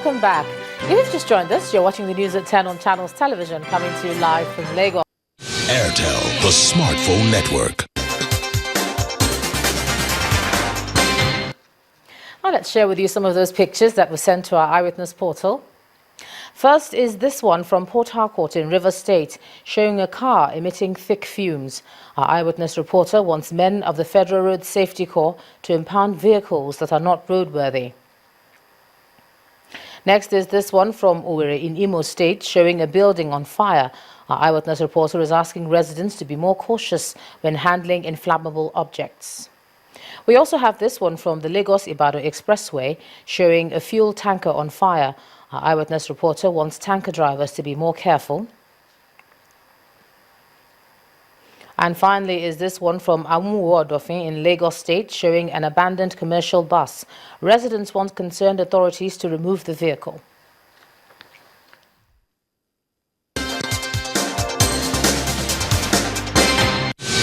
welcome back. If you've just joined us, you're watching the news at 10 on Channels Television, coming to you live from Lagos. Airtel, the smartphone network. Now let's share with you some of those pictures that were sent to our eyewitness portal. First is this one from Port Harcourt in Rivers State, showing a car emitting thick fumes. Our eyewitness reporter wants men of the Federal Road Safety Corps to impound vehicles that are not roadworthy. Next is this one from Owerri in Imo State, showing a building on fire. Our eyewitness reporter is asking residents to be more cautious when handling inflammable objects. We also have this one from the Lagos-Ibadan Expressway, showing a fuel tanker on fire. Our eyewitness reporter wants tanker drivers to be more careful. And finally is this one from Amuwo in Lagos State, showing an abandoned commercial bus. Residents want concerned authorities to remove the vehicle.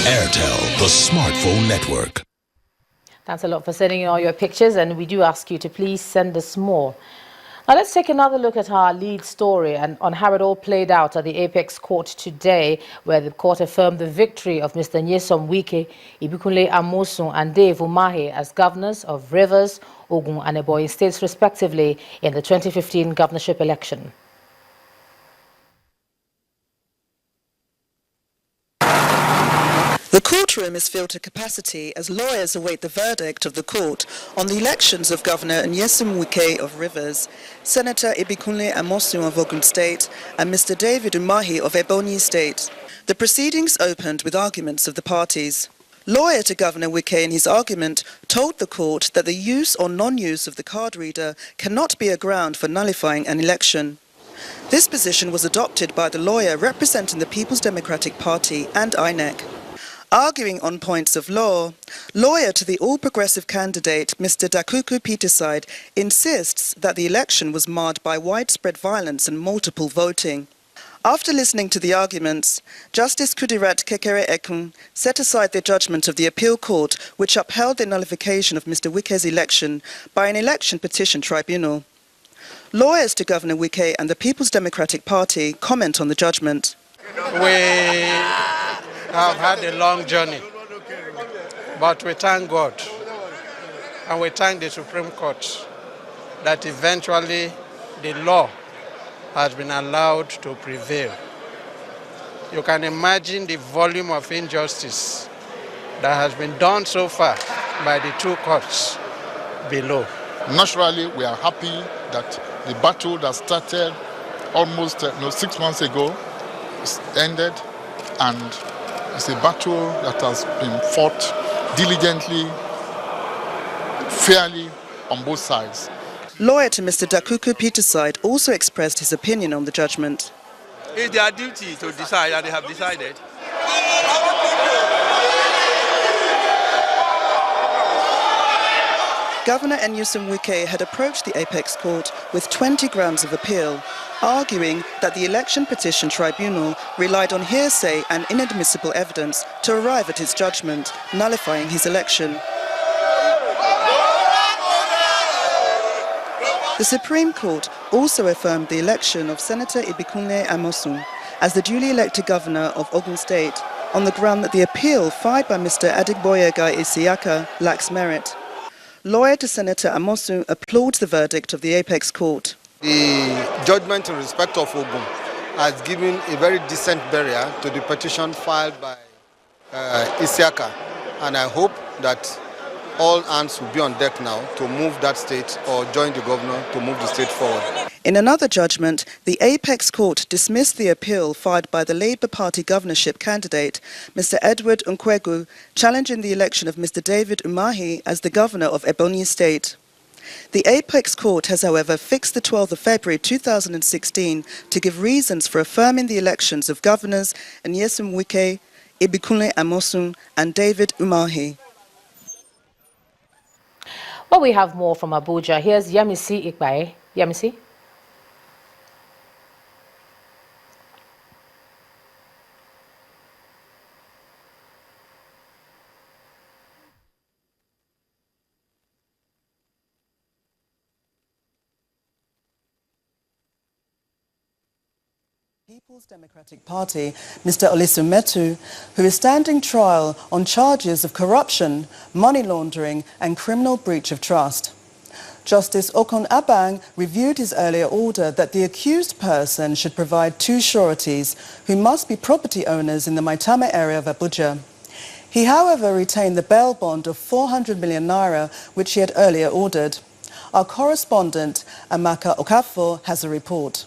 Airtel, the smartphone network. Thanks a lot for sending in all your pictures, and we do ask you to please send us more. Now let's take another look at our lead story and on how it all played out at the Apex Court today, where the court affirmed the victory of Mr. Nyesom Wike, Ibikunle Amosun and Dave Umahi as governors of Rivers, Ogun and Ebonyi states respectively in the 2015 governorship election. The courtroom is filled to capacity as lawyers await the verdict of the court on the elections of Governor Nyesom Wike of Rivers, Senator Ibikunle Amosun of Ogun State, and Mr. David Umahi of Ebonyi State. The proceedings opened with arguments of the parties. Lawyer to Governor Wike in his argument told the court that the use or non-use of the card reader cannot be a ground for nullifying an election. This position was adopted by the lawyer representing the People's Democratic Party and INEC. Arguing on points of law, lawyer to the all-progressive candidate, Mr. Pt.2, insists that the election was marred by widespread violence and multiple voting. After listening to the arguments, Justice Kudirat Kekere Ekun set aside the judgment of the appeal court, which upheld the nullification of Mr. Wike's election by an election petition tribunal. Lawyers to Governor Wike and the People's Democratic Party comment on the judgment. We have had a long journey, but we thank God and we thank the Supreme Court that eventually the law has been allowed to prevail. You can imagine the volume of injustice that has been done so far by the two courts below. Naturally, we are happy that the battle that started almost 6 months ago is ended, and it's a battle that has been fought diligently, fairly on both sides. Lawyer to Mr. Pt.2 also expressed his opinion on the judgment. It's their duty to decide, and they have decided. Governor Nyesom Wike had approached the Apex Court with 20 grounds of appeal, arguing that the election petition tribunal relied on hearsay and inadmissible evidence to arrive at its judgment, nullifying his election. The Supreme Court also affirmed the election of Senator Ibikunle Amosun as the duly elected governor of Ogun State on the ground that the appeal filed by Mr. Adigboyega Isiaka lacks merit. Lawyer to Senator Amosun applauds the verdict of the Apex Court. The judgment in respect of Ogun has given a very decent barrier to the petition filed by Isiaka, and I hope that all hands will be on deck now to move that state or join the governor to move the state forward. In another judgment, the Apex Court dismissed the appeal filed by the Labour Party governorship candidate, Mr. Edward Nkwegu, challenging the election of Mr. David Umahi as the governor of Ebonyi State. The Apex Court has, however, fixed the 12th of February 2016 to give reasons for affirming the elections of governors Nyesom Wike, Ibikunle Amosun and David Umahi. Well, we have more from Abuja. Here's Yemisi Ikbae. Yemisi? People's Democratic Party, Mr. Olisu Metu, who is standing trial on charges of corruption, money laundering and criminal breach of trust. Justice Okon Abang reviewed his earlier order that the accused person should provide 2 sureties who must be property owners in the Maitama area of Abuja. He, however, retained the bail bond of 400 million naira, which he had earlier ordered. Our correspondent, Amaka Okafor, has a report.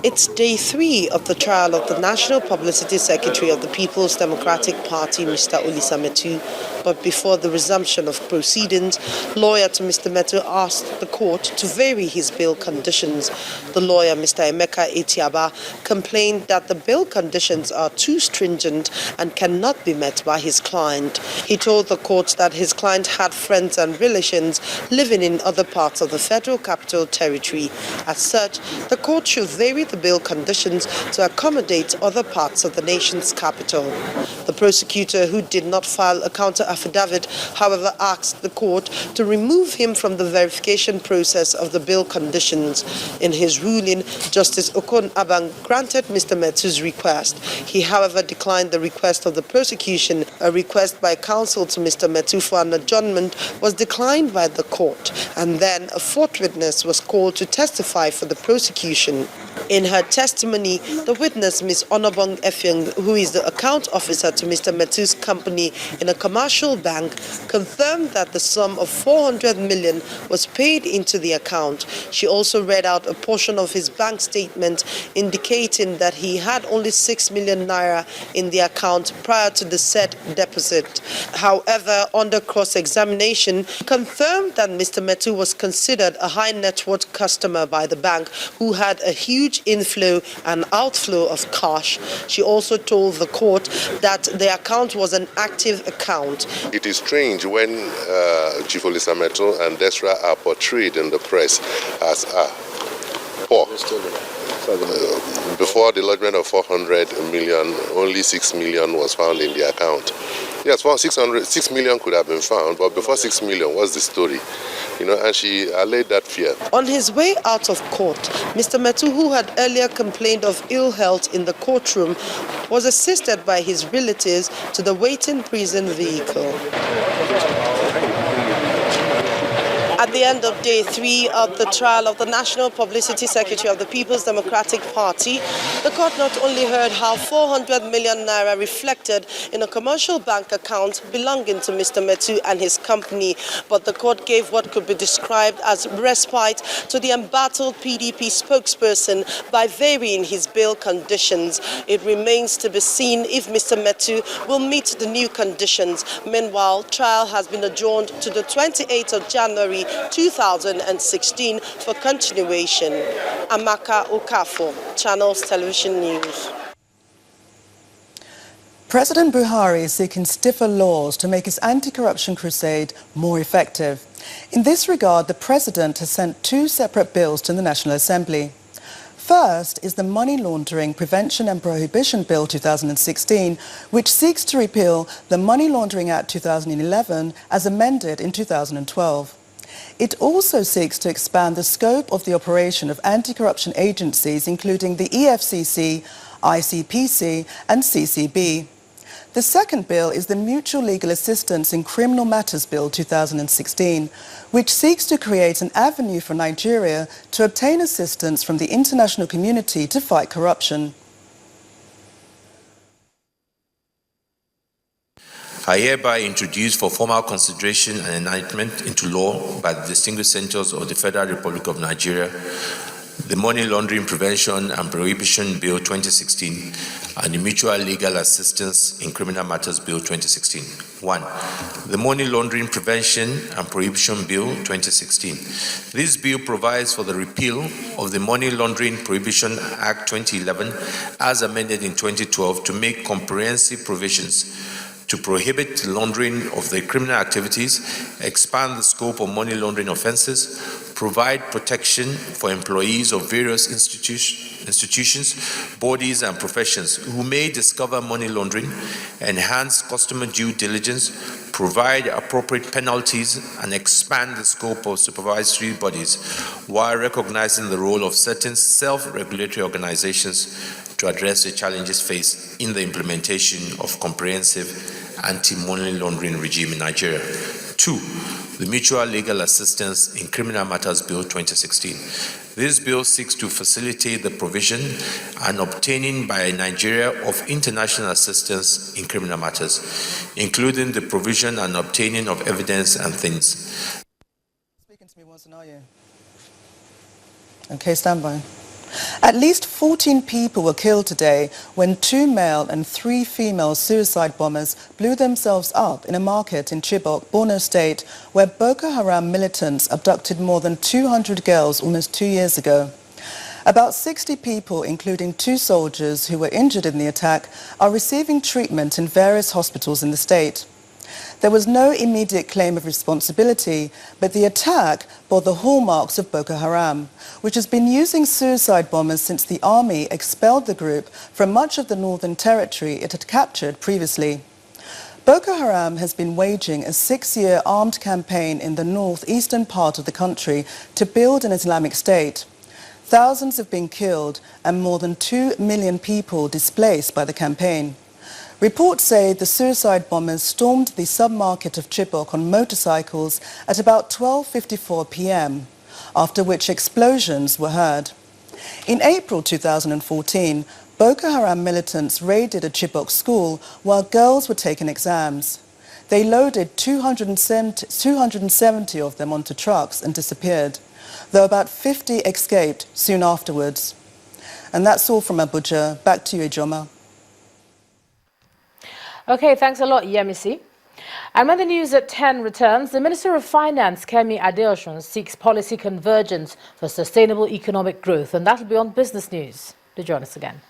It's day 3 of the trial of the National Publicity Secretary of the People's Democratic Party, Mr. Olisa Metu. But before the resumption of proceedings, lawyer to Mr. Metu asked the court to vary his bail conditions. The lawyer, Mr. Emeka Etiaba, complained that the bail conditions are too stringent and cannot be met by his client. He told the court that his client had friends and relations living in other parts of the Federal Capital Territory. As such, the court should vary the bail conditions to accommodate other parts of the nation's capital. The prosecutor, who did not file a counter affidavit, however, asked the court to remove him from the verification process of the bail conditions. In his ruling, Justice Okon Abang granted Mr. Metu's request. He, however, declined the request of the prosecution. A request by counsel to Mr. Metu for an adjournment was declined by the court, and then a 4th witness was called to testify for the prosecution. In her testimony, the witness, Ms. Onobong Effiong, who is the account officer to Mr. Metu's company in a commercial bank, confirmed that the sum of 400 million was paid into the account. She also read out a portion of his bank statement indicating that he had only 6 million naira in the account prior to the said deposit. However, under cross-examination, confirmed that Mr. Metu was considered a high net worth customer by the bank who had a huge inflow and outflow of cash. She also told the court that the account was an active account. It is strange when Chief Olisa Metu and Desra are portrayed in the press as poor. Before the lodgement of 400 million, only 6 million was found in the account. Yes, 6 million could have been found, but before 6 million, what's the story? And she allayed that fear. On his way out of court, Mr. Metu, who had earlier complained of ill health in the courtroom, was assisted by his relatives to the waiting prison vehicle. At the end of day 3 of the trial of the National Publicity Secretary of the People's Democratic Party, the court not only heard how 400 million naira reflected in a commercial bank account belonging to Mr. Metu and his company, but the court gave what could be described as respite to the embattled PDP spokesperson by varying his bail conditions. It remains to be seen if Mr. Metu will meet the new conditions. Meanwhile, trial has been adjourned to the 28th of January 2016 for continuation. Amaka Okafor, Channels Television News. President Buhari is seeking stiffer laws to make his anti-corruption crusade more effective. In this regard, the president has sent 2 separate bills to the National Assembly. First is the Money Laundering Prevention and Prohibition Bill 2016, which seeks to repeal the Money Laundering Act 2011 as amended in 2012. It also seeks to expand the scope of the operation of anti-corruption agencies, including the EFCC, ICPC and CCB. The second bill is the Mutual Legal Assistance in Criminal Matters Bill 2016, which seeks to create an avenue for Nigeria to obtain assistance from the international community to fight corruption. I hereby introduce for formal consideration and enactment into law by the distinguished senators of the Federal Republic of Nigeria the Money Laundering Prevention and Prohibition Bill 2016 and the Mutual Legal Assistance in Criminal Matters Bill 2016. 1. The Money Laundering Prevention and Prohibition Bill 2016. This bill provides for the repeal of the Money Laundering Prohibition Act 2011 as amended in 2012 to make comprehensive provisions to prohibit laundering of the criminal activities, expand the scope of money laundering offenses, provide protection for employees of various institutions, bodies, and professions who may discover money laundering, enhance customer due diligence, provide appropriate penalties, and expand the scope of supervisory bodies while recognizing the role of certain self-regulatory organizations to address the challenges faced in the implementation of comprehensive anti-money laundering regime in Nigeria. 2, the Mutual Legal Assistance in Criminal Matters Bill 2016. This bill seeks to facilitate the provision and obtaining by Nigeria of international assistance in criminal matters, including the provision and obtaining of evidence and things. Speaking to me once, are you? Okay, stand by. At least 14 people were killed today when 2 male and 3 female suicide bombers blew themselves up in a market in Chibok, Borno State, where Boko Haram militants abducted more than 200 girls almost 2 years ago. About 60 people, including 2 soldiers who were injured in the attack, are receiving treatment in various hospitals in the state. There was no immediate claim of responsibility, but the attack bore the hallmarks of Boko Haram, which has been using suicide bombers since the army expelled the group from much of the northern territory it had captured previously. Boko Haram has been waging a 6-year armed campaign in the northeastern part of the country to build an Islamic State. Thousands have been killed and more than 2 million people displaced by the campaign. Reports say the suicide bombers stormed the submarket of Chibok on motorcycles at about 12:54 p.m., after which explosions were heard. In April 2014, Boko Haram militants raided a Chibok school while girls were taking exams. They loaded 270 of them onto trucks and disappeared, though about 50 escaped soon afterwards. And that's all from Abuja. Back to you, Ijoma. Okay, thanks a lot, Yemisi. And when the news at 10 returns, the Minister of Finance, Kemi Adeosun, seeks policy convergence for sustainable economic growth. And that'll be on Business News. Do join us again.